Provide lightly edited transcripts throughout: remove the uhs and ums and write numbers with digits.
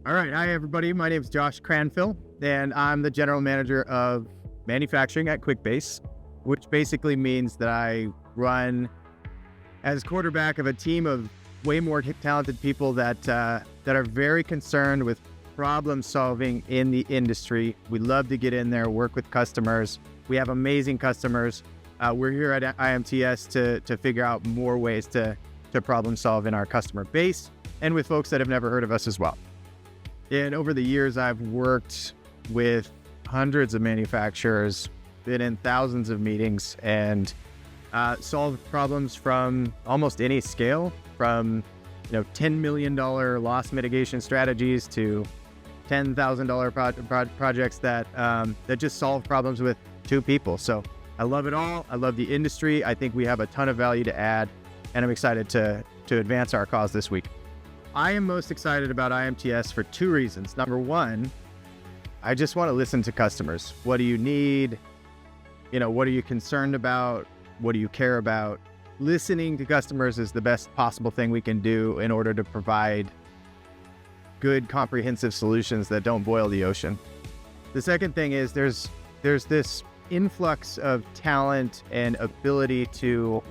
All right. Hi, everybody. My name is Josh Cranfill, and I'm the general manager of manufacturing at Quickbase, which basically means that I run as quarterback of a team of way more talented people that are very concerned with problem solving in the industry. We love to get in there, work with customers. We have amazing customers. We're here at IMTS to figure out more ways to problem solve in our customer base and with folks that have never heard of us as well. And over the years, I've worked with hundreds of manufacturers, been in thousands of meetings, and solved problems from almost any scale, from $10 million loss mitigation strategies to $10,000 projects that just solve problems with two people. So I love it all. I love the industry. I think we have a ton of value to add, and I'm excited to advance our cause this week. I am most excited about IMTS for two reasons. Number one, I just want to listen to customers. What do you need? What are you concerned about? What do you care about? Listening to customers is the best possible thing we can do in order to provide good, comprehensive solutions that don't boil the ocean. The second thing is there's this influx of talent and ability to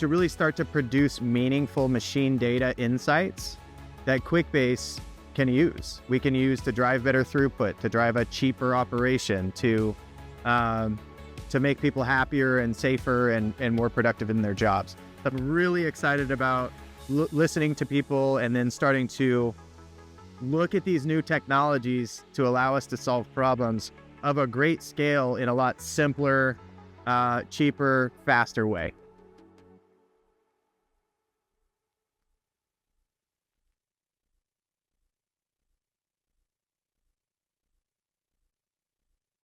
really start to produce meaningful machine data insights that Quickbase can use. We can use to drive better throughput, to drive a cheaper operation, to make people happier and safer and more productive in their jobs. I'm really excited about listening to people and then starting to look at these new technologies to allow us to solve problems of a great scale in a lot simpler, cheaper, faster way.